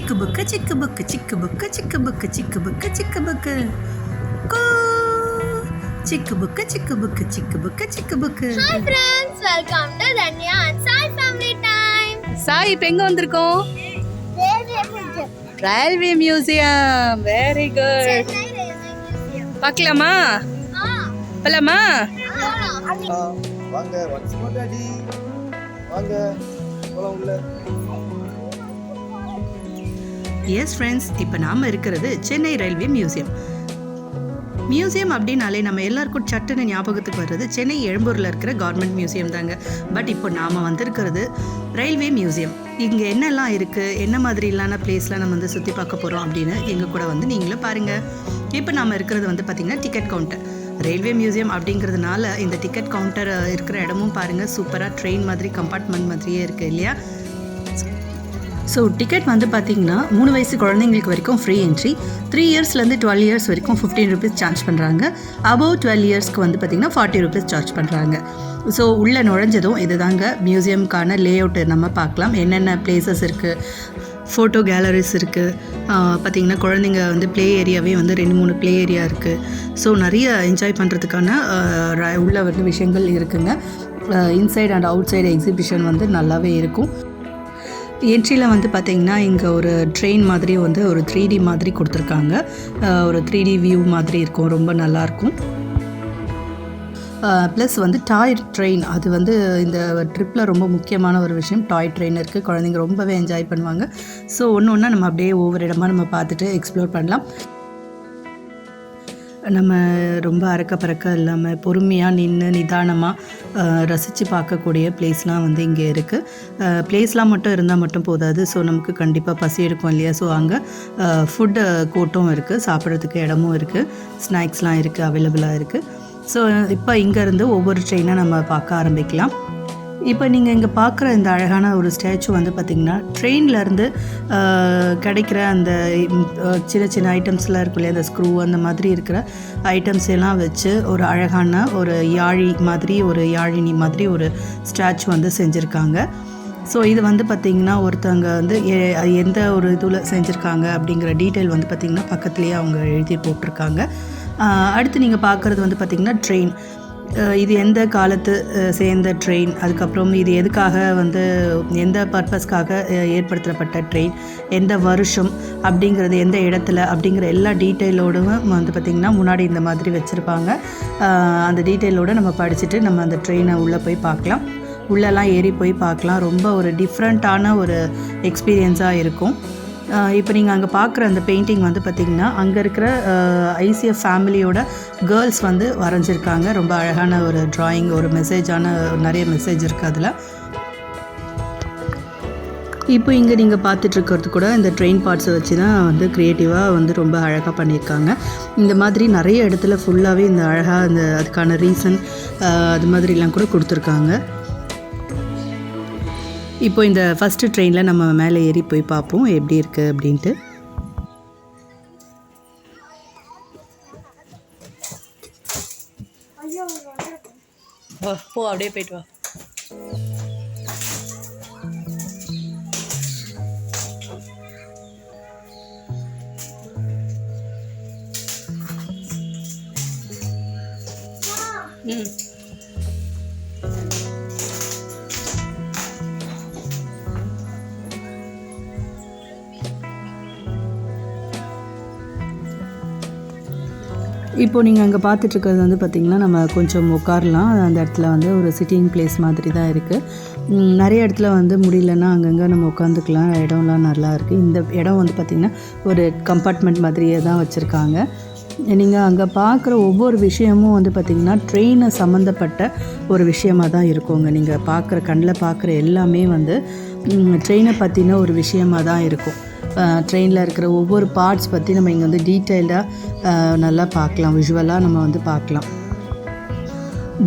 சிக்கு புக்கு சிக்கு புக்கு சிக்கு புக்கு சிக்கு புக்கு சிக்கு புக்கு சிக்கு புக்கு கூ சிக்கு புக்கு சிக்கு புக்கு சிக்கு புக்கு சிக்கு book. Hi friends, welcome to Danya and Sai family time. Sai இப்போ எங்க வந்திருக்கோம்? Railway museum. Very good. பார்க்கலாமா? போலாமா? வாங்க ஒன்ஸ் மோர் டாடி வாங்க போலாம் உள்ள. எஸ் ஃப்ரெண்ட்ஸ், இப்போ நாம் இருக்கிறது சென்னை ரயில்வே மியூசியம். மியூசியம் அப்படின்னாலே நம்ம எல்லாருக்கும் சட்டுன்னு ஞாபகத்துக்கு வர்றது சென்னை எழும்பூரில் இருக்கிற கவர்மெண்ட் மியூசியம் தாங்க. பட் இப்போ நாம் வந்திருக்கிறது ரயில்வே மியூசியம். இங்கே என்னெல்லாம் இருக்குது, என்ன மாதிரிலான பிளேஸ்லாம் நம்ம வந்து சுற்றி பார்க்க போகிறோம் அப்படின்னு எங்கள் கூட வந்து நீங்களும் பாருங்கள். இப்போ நாம் இருக்கிறது வந்து பார்த்திங்கன்னா டிக்கெட் கவுண்டர். ரயில்வே மியூசியம் அப்படிங்கிறதுனால இந்த டிக்கெட் கவுண்டர் இருக்கிற இடமும் பாருங்கள், சூப்பராக ட்ரெயின் மாதிரி கம்பார்ட்மெண்ட் மாதிரியே இருக்குது இல்லையா? ஸோ டிக்கெட் வந்து பார்த்திங்கன்னா 3 வயசு குழந்தைங்களுக்கு வரைக்கும் ஃப்ரீ என்ட்ரி, 3 இயர்ஸ்லேருந்து 12 இயர்ஸ் வரைக்கும் 15 ருபீஸ் சார்ஜ் பண்ணுறாங்க. அபவ் 12 இயர்ஸ்க்கு வந்து பார்த்திங்கன்னா 40 ருபீஸ் சார்ஜ் பண்ணுறாங்க. ஸோ உள்ளே நுழைஞ்சதும் இது தாங்க மியூசியம்க்கான லே அவுட்டு நம்ம பார்க்கலாம். என்னென்ன பிளேசஸ் இருக்குது, ஃபோட்டோ கேலரிஸ் இருக்குது, பார்த்திங்கன்னா குழந்தைங்க வந்து ப்ளே ஏரியாவே வந்து 2-3 ப்ளே ஏரியா இருக்குது. ஸோ நிறைய என்ஜாய் பண்ணுறதுக்கான உள்ள வந்து விஷயங்கள் இருக்குங்க. Inside and out side exhibition வந்து நல்லாவே இருக்கும். என்ட்ரியில் வந்து பார்த்திங்கன்னா இங்கே ஒரு ட்ரெயின் மாதிரி வந்து ஒரு 3D மாதிரி கொடுத்துருக்காங்க. ஒரு 3D வியூ மாதிரி இருக்கும், ரொம்ப நல்லாயிருக்கும். ப்ளஸ் வந்து டாய் ட்ரெயின், அது வந்து இந்த ட்ரிப்பில் ரொம்ப முக்கியமான ஒரு விஷயம். டாய் ட்ரெயின் இருக்குது, குழந்தைங்க ரொம்பவே என்ஜாய் பண்ணுவாங்க. ஸோ ஒன்று ஒன்றா நம்ம அப்படியே ஒவ்வொரு இடமா நம்ம பார்த்துட்டு எக்ஸ்ப்ளோர் பண்ணலாம். நம்ம ரொம்ப அறக்க பறக்க இல்லாமல் பொறுமையாக நின்று நிதானமாக ரசித்து பார்க்கக்கூடிய பிளேஸ்லாம் வந்து இங்கே இருக்குது. பிளேஸ்லாம் மட்டும் இருந்தால் மட்டும் போதாது. ஸோ நமக்கு கண்டிப்பாக பசி எடுக்கும் இல்லையா? ஸோ அங்கே ஃபுட்டு கோர்ட்டும் இருக்குது, சாப்பிட்றதுக்கு இடமும் இருக்குது, ஸ்நாக்ஸ்லாம் இருக்குது, அவைலபிளாக இருக்குது. ஸோ இப்போ இங்கேருந்து ஒவ்வொரு ட்ரெயினாக நம்ம பார்க்க ஆரம்பிக்கலாம். இப்போ நீங்கள் இங்கே பார்க்குற இந்த அழகான ஒரு ஸ்டாச்சு வந்து பார்த்திங்கன்னா ட்ரெயின்லேருந்து கிடைக்கிற அந்த சின்ன சின்ன ஐட்டம்ஸ்லாம் இருக்கும் இல்லையா, அந்த ஸ்க்ரூ அந்த மாதிரி இருக்கிற ஐட்டம்ஸ் எல்லாம் வச்சு ஒரு அழகான ஒரு யாழினி மாதிரி ஒரு ஸ்டாச்சு வந்து செஞ்சுருக்காங்க. ஸோ இது வந்து பார்த்திங்கன்னா ஒருத்தவங்க வந்து எந்த ஒரு இதில் செஞ்சுருக்காங்க அப்படிங்கிற டீட்டெயில் வந்து பார்த்திங்கன்னா பக்கத்துலேயே அவங்க எழுதி போட்டிருக்காங்க. அடுத்து நீங்கள் பார்க்குறது வந்து பார்த்திங்கன்னா ட்ரெயின். இது எந்த காலத்து சேர்ந்த ட்ரெயின், அதுக்கப்புறம் இது எதுக்காக வந்து எந்த பர்பஸ்க்காக ஏற்படுத்தப்பட்ட ட்ரெயின், எந்த வருஷம் அப்படிங்கிறது, எந்த இடத்துல அப்படிங்கிற எல்லா டீட்டெயிலோடும் வந்து பார்த்திங்கன்னா முன்னாடி இந்த மாதிரி வச்சுருப்பாங்க. அந்த டீட்டெயிலோடு நம்ம படிச்சுட்டு நம்ம அந்த ட்ரெயினை உள்ளே போய் பார்க்கலாம். உள்ளெல்லாம் ஏறி போய் பார்க்கலாம். ரொம்ப ஒரு டிஃப்ரெண்ட்டான ஒரு எக்ஸ்பீரியன்ஸாக இருக்கும். இப்போ நீங்கள் அங்கே பார்க்குற அந்த பெயிண்டிங் வந்து பார்த்திங்கன்னா அங்கே இருக்கிற ஐசிஎஃப் ஃபேமிலியோட கேர்ள்ஸ் வந்து வரைஞ்சிருக்காங்க. ரொம்ப அழகான ஒரு ட்ராயிங், ஒரு மெசேஜான நிறைய மெசேஜ் இருக்குது அதில். இப்போ இங்கே நீங்கள் பார்த்துட்ருக்கிறது கூட இந்த ட்ரெயின் பார்ட்ஸை வச்சு தான் வந்து க்ரியேட்டிவாக வந்து ரொம்ப அழகாக பண்ணியிருக்காங்க. இந்த மாதிரி நிறைய இடத்துல ஃபுல்லாகவே இந்த அழகாக இந்த அதுக்கான ரீசன் அது மாதிரிலாம் கூட கொடுத்துருக்காங்க. இப்போ இந்த ஃபஸ்ட்டு ட்ரெயினில் நம்ம மேலே ஏறி போய் பார்ப்போம் எப்படி இருக்குது அப்படின்ட்டு. போ அப்படியே போயிட்டு வா. இப்போது நீங்கள் அங்கே பார்த்துட்ருக்கிறது வந்து பார்த்திங்கன்னா நம்ம கொஞ்சம் உட்காரலாம். அந்த இடத்துல வந்து ஒரு சிட்டிங் பிளேஸ் மாதிரி தான் இருக்குது. நிறைய இடத்துல வந்து முடியலன்னா அங்கங்கே நம்ம உட்காந்துக்கலாம். இடம்லாம் நல்லா இருக்குது. இந்த இடம் வந்து பார்த்திங்கன்னா ஒரு கம்பார்ட்மெண்ட் மாதிரியே தான் வச்சுருக்காங்க. நீங்கள் அங்கே பார்க்குற ஒவ்வொரு விஷயமும் வந்து பார்த்திங்கன்னா ட்ரெயினை சம்மந்தப்பட்ட ஒரு விஷயமாக தான் இருக்குங்க. நீங்கள் பார்க்குற கண்ணில் பார்க்குற எல்லாமே வந்து ட்ரெயினை பற்றின ஒரு விஷயமாக தான் இருக்கும். ட்ரெயினில் இருக்கிற ஒவ்வொரு பார்ட்ஸ் பற்றி நம்ம இங்கே வந்து டீட்டெயில்டாக நல்லா பார்க்கலாம், விஷுவலாக நம்ம வந்து பார்க்கலாம்.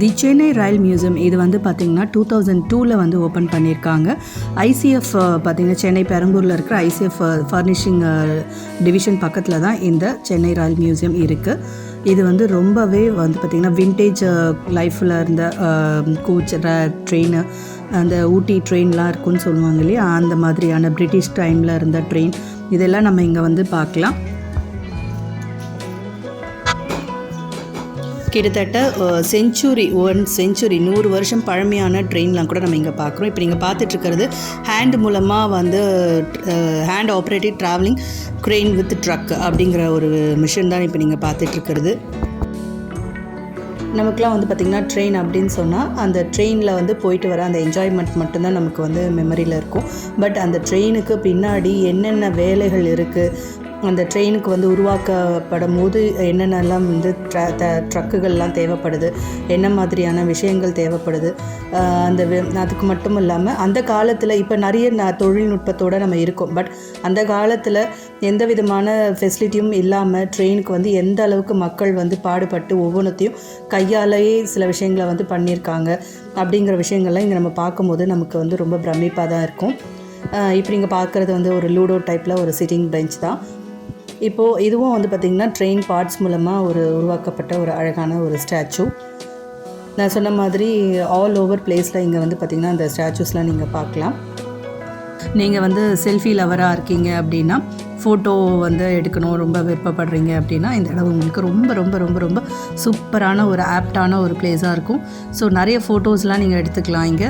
தி சென்னை ரயில் மியூசியம் இது வந்து பார்த்திங்கன்னா 2002 வந்து ஓப்பன் பண்ணியிருக்காங்க. ஐசிஎஃப் பார்த்திங்கன்னா சென்னை பெரம்பூரில் இருக்கிற ஐசிஎஃப் ஃபர்னிஷிங் டிவிஷன் பக்கத்தில் தான் இந்த சென்னை ரயில் மியூசியம் இருக்குது. இது வந்து ரொம்பவே வந்து பார்த்திங்கன்னா விண்டேஜ் லைஃப்பில் இருந்த கோச் ட்ரெயின், அந்த ஊட்டி ட்ரெயின்லாம் இருக்குன்னு சொல்லுவாங்க இல்லையா, அந்த மாதிரியான பிரிட்டிஷ் டைமில் இருந்த ட்ரெயின் இதெல்லாம் நம்ம இங்கே வந்து பார்க்கலாம். கிட்டத்தட்ட செஞ்சுரி 100 வருஷம் பழமையான ட்ரெயின்லாம் கூட நம்ம இங்கே பார்க்குறோம். இப்போ நீங்கள் பார்த்துட்ருக்கிறது ஹேண்ட் மூலமாக வந்து hand operated travelling crane with truck அப்படிங்கிற ஒரு மிஷின் தான் இப்போ நீங்கள் பார்த்துட்ருக்கிறது. நமக்குலாம் வந்து பார்த்திங்கன்னா ட்ரெயின் அப்படின்னு சொன்னால் அந்த ட்ரெயினில் வந்து போயிட்டு வர அந்த என்ஜாய்மெண்ட் மட்டும்தான் நமக்கு வந்து மெமரியில் இருக்கும். பட் அந்த ட்ரெயினுக்கு பின்னாடி என்னென்ன வேலைகள் இருக்குது, அந்த ட்ரெயினுக்கு வந்து உருவாக்கப்படும் போது என்னென்னலாம் வந்து ட்ரக்குகள்லாம் தேவைப்படுது, என்ன மாதிரியான விஷயங்கள் தேவைப்படுது, அதுக்கு மட்டும் இல்லாமல் அந்த காலத்தில் இப்போ நிறைய தொழில்நுட்பத்தோடு நம்ம இருக்கோம். பட் அந்த காலத்தில் எந்த விதமான ஃபெசிலிட்டியும் இல்லாமல் ட்ரெயினுக்கு வந்து எந்த அளவுக்கு மக்கள் வந்து பாடுபட்டு ஒவ்வொன்றத்தையும் கையாலேயே சில விஷயங்களை வந்து பண்ணியிருக்காங்க அப்படிங்கிற விஷயங்கள்லாம் இங்கே நம்ம பார்க்கும்போது நமக்கு வந்து ரொம்ப பிரமிப்பாக தான் இருக்கும். இப்போ நீங்கள் பார்க்குறது வந்து ஒரு லூடோ டைப்பில் ஒரு சிட்டிங் பெஞ்ச் தான். இப்போது இதுவும் வந்து பார்த்திங்கன்னா ட்ரெயின் பார்ட்ஸ் மூலமாக உருவாக்கப்பட்ட ஒரு அழகான ஒரு ஸ்டாச்சு. நான் சொன்ன மாதிரி ஆல் ஓவர் பிளேஸில் இங்கே வந்து பார்த்திங்கன்னா அந்த ஸ்டாச்சூஸ்லாம் நீங்கள் பார்க்கலாம். நீங்கள் வந்து செல்ஃபி லவராக இருக்கீங்க அப்படின்னா, ஃபோட்டோ வந்து எடுக்கணும் ரொம்ப விருப்பப்படுறீங்க அப்படின்னா, இந்த இடம் உங்களுக்கு ரொம்ப ரொம்ப ரொம்ப ரொம்ப சூப்பரான ஒரு ஆப்டான ஒரு பிளேஸாக இருக்கும். ஸோ நிறைய ஃபோட்டோஸ்லாம் நீங்கள் எடுத்துக்கலாம் இங்கே.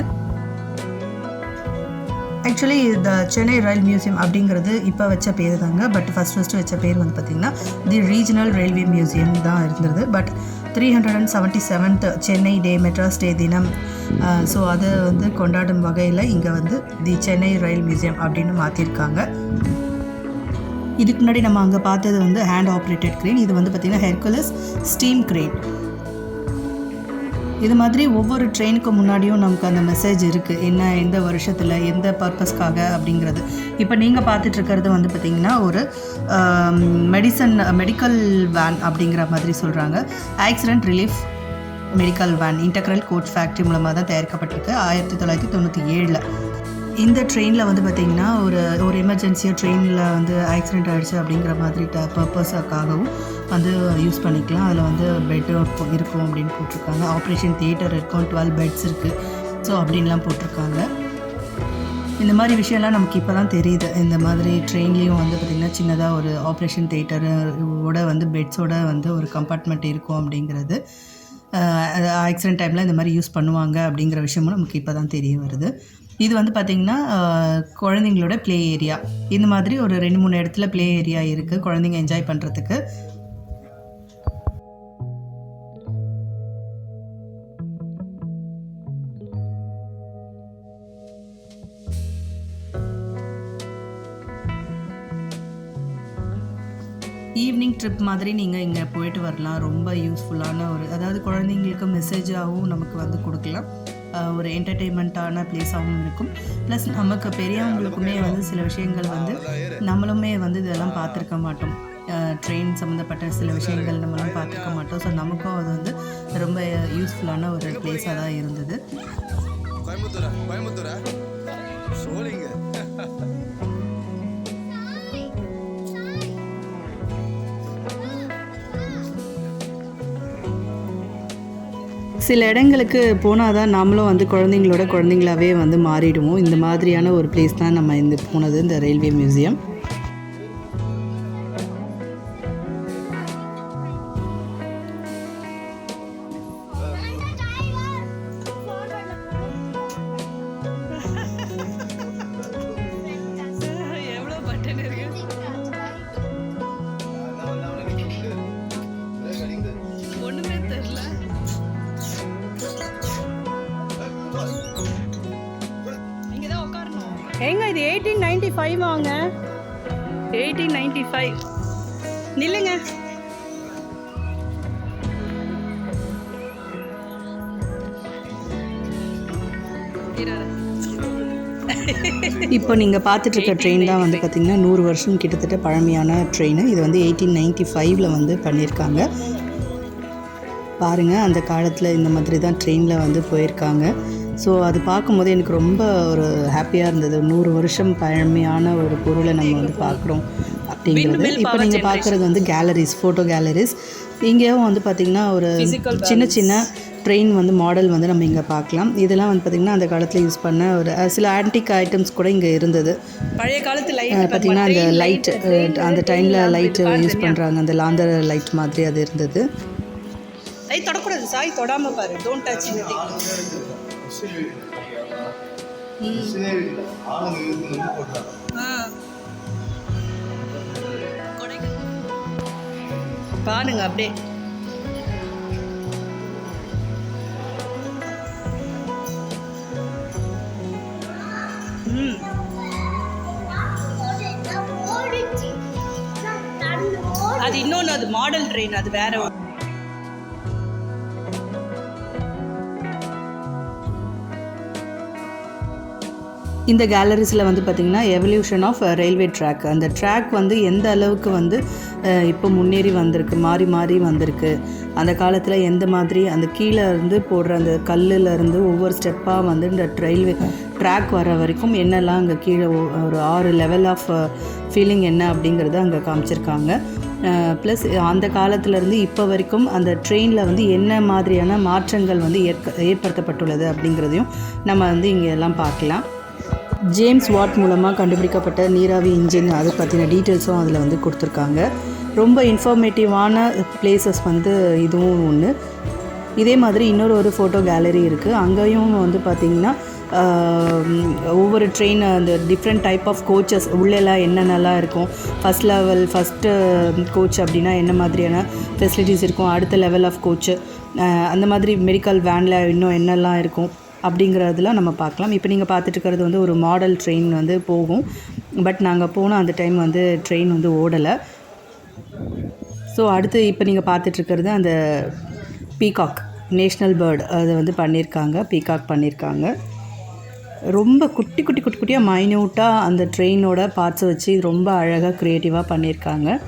ஆக்சுவலி இந்த சென்னை ரயில் மியூசியம் அப்படிங்கிறது இப்போ வச்ச பேர் தாங்க. பட் ஃபஸ்ட்டு வச்ச பேர் வந்து பார்த்திங்கன்னா தி ரீஜனல் ரயில்வே மியூசியம் தான் இருந்தது. பட் 377th சென்னை டே, மெட்ராஸ் டே தினம், ஸோ அதை வந்து கொண்டாடும் வகையில் இங்கே வந்து தி சென்னை ரயில் மியூசியம் அப்படின்னு மாற்றிருக்காங்க. இதுக்கு முன்னாடி நம்ம அங்கே பார்த்தது வந்து ஹேண்ட் ஆப்ரேட்டட் க்ரெயின். இது வந்து பார்த்திங்கன்னா ஹெர்குலஸ் ஸ்டீம் க்ரெயின். இது மாதிரி ஒவ்வொரு ட்ரெயினுக்கு முன்னாடியும் நமக்கு அந்த மெசேஜ் இருக்குது, என்ன எந்த வருஷத்தில் எந்த பர்பஸ்க்காக அப்படிங்கிறது. இப்போ நீங்கள் பார்த்துட்ருக்கிறது வந்து பார்த்திங்கன்னா ஒரு மெடிக்கல் வேன் அப்படிங்கிற மாதிரி சொல்கிறாங்க. Accident relief medical van integral coach factory மூலமாக தான் தயாரிக்கப்பட்டிருக்கு 1997. இந்த ட்ரெயினில் வந்து பார்த்திங்கன்னா ஒரு எமர்ஜென்சியாக ட்ரெயினில் வந்து ஆக்சிடெண்ட் ஆகிடுச்சு அப்படிங்கிற மாதிரி பர்பஸுக்காகவும் வந்து யூஸ் பண்ணிக்கலாம். அதில் வந்து பெட் இருக்கும் அப்படின்னு போட்டிருக்காங்க. ஆப்ரேஷன் தியேட்டர் இருக்கும், 12 பெட்ஸ் இருக்குது, ஸோ அப்படின்லாம் போட்டிருக்காங்க. இந்த மாதிரி விஷயம்லாம் நமக்கு இப்போ தான் தெரியுது. இந்த மாதிரி ட்ரெயின்லேயும் வந்து பார்த்திங்கன்னா சின்னதாக ஒரு ஆப்ரேஷன் தியேட்டரோட வந்து பெட்ஸோட வந்து ஒரு கம்பார்ட்மெண்ட் இருக்கும் அப்படிங்கிறது. ஆக்சிடென்ட் டைமில் இந்த மாதிரி யூஸ் பண்ணுவாங்க அப்படிங்கிற விஷயமும் நமக்கு இப்போ தான் தெரிய வருது. இது வந்து பார்த்திங்கன்னா குழந்தைங்களோட ப்ளே ஏரியா. இந்த மாதிரி ஒரு 2-3 இடத்துல ப்ளே ஏரியா இருக்குது குழந்தைங்க என்ஜாய் பண்ணுறதுக்கு. ஈவினிங் ட்ரிப் மாதிரி நீங்கள் இங்கே போயிட்டு வரலாம். ரொம்ப யூஸ்ஃபுல்லான அதாவது குழந்தைங்களுக்கு மெசேஜாகவும் நமக்கு வந்து கொடுக்கலாம். ஒரு என்டர்டெயின்மெண்ட்டான பிளேஸாகவும் இருக்கும். ப்ளஸ் நமக்கு பெரியவங்களுக்குமே வந்து சில விஷயங்கள் வந்து நம்மளுமே வந்து இதெல்லாம் பார்த்துருக்க மாட்டோம். ட்ரெயின் சம்மந்தப்பட்ட சில விஷயங்கள் நம்மளாம் பார்த்துருக்க மாட்டோம். ஸோ நமக்கும் அது வந்து ரொம்ப யூஸ்ஃபுல்லான ஒரு பிளேஸாக தான் இருந்தது. சில இடங்களுக்கு போனால் தான் நாமளும் வந்து குழந்தைங்களாவே வந்து மாறிடுவோம். இந்த மாதிரியான ஒரு பிளேஸ் தான் நம்ம போனது இந்த ரயில்வே மியூசியம். ஏங்க இது 1895 வாங்க. 1895 நில்லுங்க. இப்போ நீங்கள் பார்த்துட்ருக்க ட்ரெயின் தான் வந்து பார்த்திங்கன்னா 100 வருஷம் கிட்டத்தட்ட பழமையான ட்ரெயின். இது வந்து 1895 வந்து பண்ணியிருக்காங்க. பாருங்கள், அந்த காலத்தில் இந்த மாதிரி தான் ட்ரெயினில் வந்து போயிருக்காங்க. ஸோ அது பார்க்கும்போது எனக்கு ரொம்ப ஒரு ஹாப்பியாக இருந்தது. 100 வருஷம் பழமையான ஒரு பொருளை நம்ம வந்து பார்க்குறோம் அப்படிங்கிறது. இப்போ நீங்கள் பார்க்குறது வந்து கேலரிஸ், ஃபோட்டோ கேலரிஸ். இங்கேயும் வந்து பார்த்திங்கன்னா ஒரு சின்ன சின்ன ட்ரெயின் வந்து மாடல் வந்து நம்ம இங்கே பார்க்கலாம். இதெல்லாம் வந்து பார்த்திங்கன்னா அந்த காலத்தில் யூஸ் பண்ண ஒரு சில ஆன்டிக் ஐட்டம்ஸ் கூட இங்கே இருந்தது. பழைய காலத்து லைட் பார்த்திங்கன்னா அந்த லைட் அந்த டைமில் லைட்டு யூஸ் பண்ணுறாங்க, அந்த லாந்தர் லைட் மாதிரி அது இருந்தது. லைட் தொடக்கூடாது சாய், தொடாமல் பாரு, டோன்ட் டச் எனிதிங். பாருங்க அப்படியே அது இன்னொன்று, அது மாடல் ட்ரெயின், அது வேற ஒரு. இந்த கேலரிஸில் வந்து பார்த்திங்கன்னா எவல்யூஷன் ஆஃப் ரயில்வே ட்ராக், அந்த ட்ராக் வந்து எந்த அளவுக்கு வந்து இப்போ முன்னேறி வந்திருக்கு, மாறி மாறி வந்திருக்கு, அந்த காலத்தில் எந்த மாதிரி அந்த கீழே இருந்து போடுற அந்த கல்லுலேருந்து ஒவ்வொரு ஸ்டெப்பாக வந்து இந்த ரயில்வே ட்ராக் வர வரைக்கும் என்னெல்லாம் அங்கே கீழே ஒரு 6 லெவல் ஆஃப் ஃபீலிங் என்ன அப்படிங்கிறத அங்கே காமிச்சிருக்காங்க. ப்ளஸ் அந்த காலத்துலேருந்து இப்போ வரைக்கும் அந்த ட்ரெயினில் வந்து என்ன மாதிரியான மாற்றங்கள் வந்து ஏற்படுத்தப்பட்டுள்ளது அப்படிங்கிறதையும் நம்ம வந்து இங்கே எல்லாம் பார்க்கலாம். ஜேம்ஸ் வாட் மூலமாக கண்டுபிடிக்கப்பட்ட நீராவி இன்ஜின் அதை பற்றின டீட்டெயில்ஸும் அதில் வந்து கொடுத்துருக்காங்க. ரொம்ப இன்ஃபர்மேட்டிவான பிளேசஸ் வந்து இதுவும் ஒன்று. இதே மாதிரி இன்னொரு ஃபோட்டோ கேலரி இருக்குது. அங்கேயும் வந்து பார்த்திங்கன்னா ஒவ்வொரு ட்ரெயின் அந்த டிஃப்ரெண்ட் டைப் ஆஃப் கோச்சஸ் உள்ளெல்லாம் என்னென்னலாம் இருக்கும், ஃபஸ்ட் லெவல் ஃபஸ்ட்டு கோச் அப்படின்னா என்ன மாதிரியான ஃபெசிலிட்டிஸ் இருக்கும், அடுத்த லெவல் ஆஃப் கோச்சு, அந்த மாதிரி மெடிக்கல் வேனில் இன்னும் என்னெல்லாம் இருக்கும் அப்படிங்கிறதுலாம் நம்ம பார்க்கலாம். இப்போ நீங்கள் பார்த்துட்டு இருக்கிறது வந்து ஒரு மாடல் ட்ரெயின் வந்து போகும். பட் நாங்கள் போனோம் அந்த டைம் வந்து ட்ரெயின் வந்து ஓடலை. ஸோ அடுத்து இப்போ நீங்கள் பார்த்துட்ருக்கிறது அந்த பீகாக் நேஷ்னல் பேர்டு, அதை வந்து பண்ணியிருக்காங்க, பீகாக் பண்ணியிருக்காங்க. ரொம்ப குட்டியாக மைன்யூட்டாக அந்த ட்ரெயினோட பார்ட்ஸை வச்சு ரொம்ப அழகாக க்ரியேட்டிவாக பண்ணியிருக்காங்க.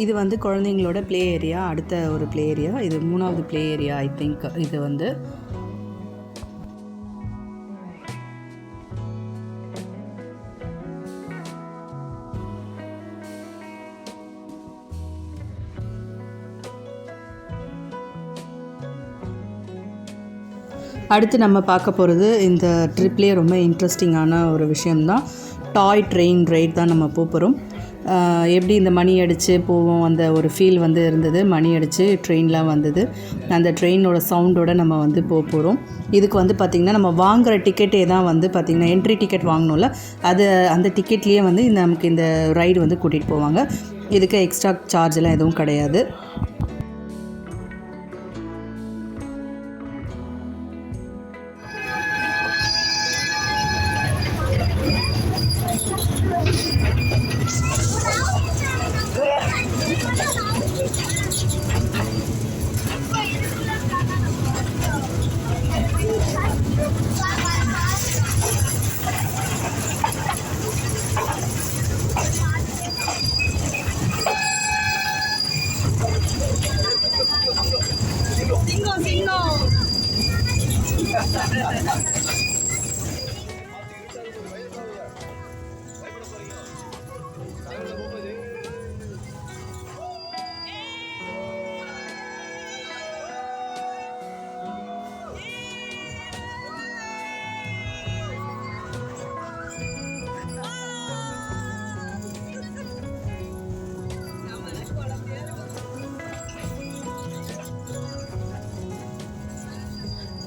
இது வந்து குழந்தைங்களோட ப்ளே ஏரியா, அடுத்த ஒரு ப்ளே ஏரியா, இது 3வது ப்ளே ஏரியா ஐ திங்க். இது வந்து அடுத்து நம்ம பார்க்க போகிறது இந்த ட்ரிப்லேயே ரொம்ப இன்ட்ரெஸ்டிங்கான ஒரு விஷயம்தான், டாய் ட்ரெயின் ரைட் தான் நம்ம போகிறோம். எப்படி இந்த மணி அடித்து போவோம் அந்த ஒரு ஃபீல் வந்து இருந்தது. மணி அடித்து ட்ரெயின்லாம் வந்தது, அந்த ட்ரெயினோட சவுண்டோடு நம்ம வந்து போகிறோம். இதுக்கு வந்து பார்த்திங்கன்னா நம்ம வாங்குகிற டிக்கெட்டே தான் வந்து பார்த்திங்கன்னா என்ட்ரி டிக்கெட் வாங்கணும்ல, அது அந்த டிக்கெட்லேயே வந்து நமக்கு இந்த ரைடு வந்து கூட்டிகிட்டு போவாங்க. இதுக்கு எக்ஸ்ட்ரா சார்ஜெலாம் எதுவும் கிடையாது.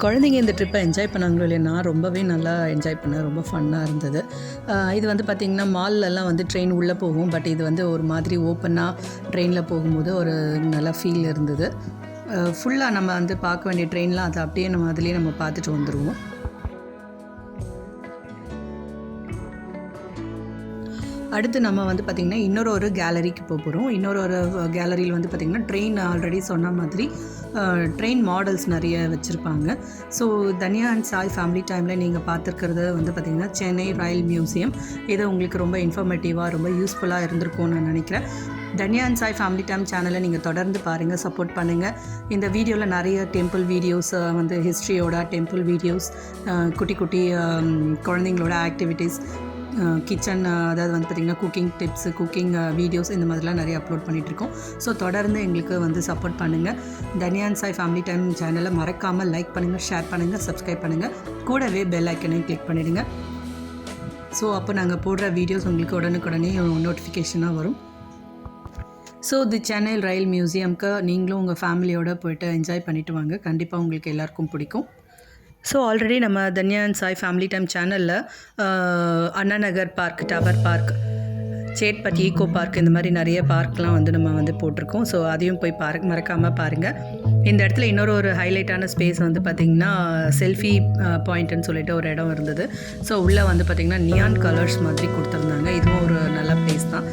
குழந்தைங்க இந்த ட்ரிப்பை என்ஜாய் பண்ணாங்களோ இல்லையா, நான் ரொம்பவே நல்லா என்ஜாய் பண்ணேன், ரொம்ப ஃபன்னாக இருந்தது. இது வந்து பார்த்திங்கன்னா மால்லலாம் வந்து ட்ரெயின் உள்ளே போகும், பட் இது வந்து ஒரு மாதிரி ஓப்பனாக ட்ரெயினில் போகும்போது ஒரு நல்ல ஃபீல் இருந்தது. ஃபுல்லாக நம்ம வந்து பார்க்க வேண்டிய ட்ரெயின்லாம் அதை அப்படியே நம்ம அதுலேயே நம்ம பார்த்துட்டு வந்துடுவோம். அடுத்து நம்ம வந்து பார்த்திங்கன்னா இன்னொரு கேலரிக்கு போகிறோம். இன்னொரு கேலரியில் வந்து பார்த்திங்கன்னா ட்ரெயின் ஆல்ரெடி சொன்ன மாதிரி ட்ரெயின் மாடல்ஸ் நிறைய வச்சுருப்பாங்க. So Dhanya and Sai family டைமில் நீங்கள் பார்த்துருக்கிறது வந்து பார்த்திங்கன்னா சென்னை ரயில் மியூசியம். இது உங்களுக்கு ரொம்ப இன்ஃபர்மேட்டிவாக ரொம்ப யூஸ்ஃபுல்லாக இருந்திருக்கும்னு நான் நினைக்கிறேன். Dhanya and Sai family time சேனலை நீங்கள் தொடர்ந்து பாருங்கள், சப்போர்ட் பண்ணுங்கள். இந்த வீடியோவில் நிறைய டெம்பிள் வீடியோஸ் வந்து ஹிஸ்ட்ரியோட டெம்பிள் வீடியோஸ், குட்டி குட்டி குழந்தைங்களோட ஆக்டிவிட்டீஸ், கிச்சன் அதாவது வந்து பார்த்திங்கன்னா குக்கிங் டிப்ஸு, குக்கிங் வீடியோஸ் இந்த மாதிரிலாம் நிறைய அப்லோட் பண்ணிகிட்ருக்கோம். ஸோ தொடர்ந்து எங்களுக்கு வந்து சப்போர்ட் பண்ணுங்கள். Dhanya and Sai family time சேனலை மறக்காமல் லைக் பண்ணுங்கள், ஷேர் பண்ணுங்கள், சப்ஸ்கிரைப் பண்ணுங்கள். கூடவே பெல் ஐக்கனையும் கிளிக் பண்ணிவிடுங்க. ஸோ அப்போ நாங்கள் போடுற வீடியோஸ் உங்களுக்கு உடனுக்குடனே நோட்டிஃபிகேஷனாக வரும். ஸோ தி சென்னை ரயில் மியூசியம்க்கு நீங்களும் உங்கள் ஃபேமிலியோடு போய்ட்டு என்ஜாய் பண்ணிவிட்டு வாங்க. கண்டிப்பாக உங்களுக்கு எல்லாருக்கும் பிடிக்கும். ஸோ ஆல்ரெடி நம்ம Dhanya and Sai family time சேனலில் Anna Nagar park, tower park, Chetpet eco park, இந்த மாதிரி நிறைய பார்க்லாம் வந்து நம்ம வந்து போட்டிருக்கோம். ஸோ அதையும் போய் மறக்காமல் பாருங்கள். இந்த இடத்துல இன்னொரு ஹைலைட்டான ஸ்பேஸ் வந்து பார்த்திங்கன்னா செல்ஃபி பாயிண்ட்டுன்னு சொல்லிட்டு ஒரு இடம் இருந்தது. ஸோ உள்ளே வந்து பார்த்திங்கன்னா நியான் கலர்ஸ் மாதிரி கொடுத்துருந்தாங்க. இதுவும் ஒரு நல்ல பிளேஸ் தான்.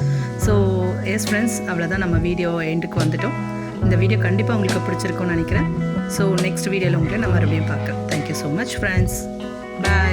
ஸோ எஸ் ஃப்ரெண்ட்ஸ், அவ்வளோதான், நம்ம வீடியோ எண்டுக்கு வந்துட்டோம். இந்த வீடியோ கண்டிப்பாக உங்களுக்கு பிடிச்சிருக்கும்னு நினைக்கிறேன். ஸோ நெக்ஸ்ட் வீடியோவில் உங்களை நான் மறுபடியும் பார்க்குறேன். Thank you so much friends. பாய்.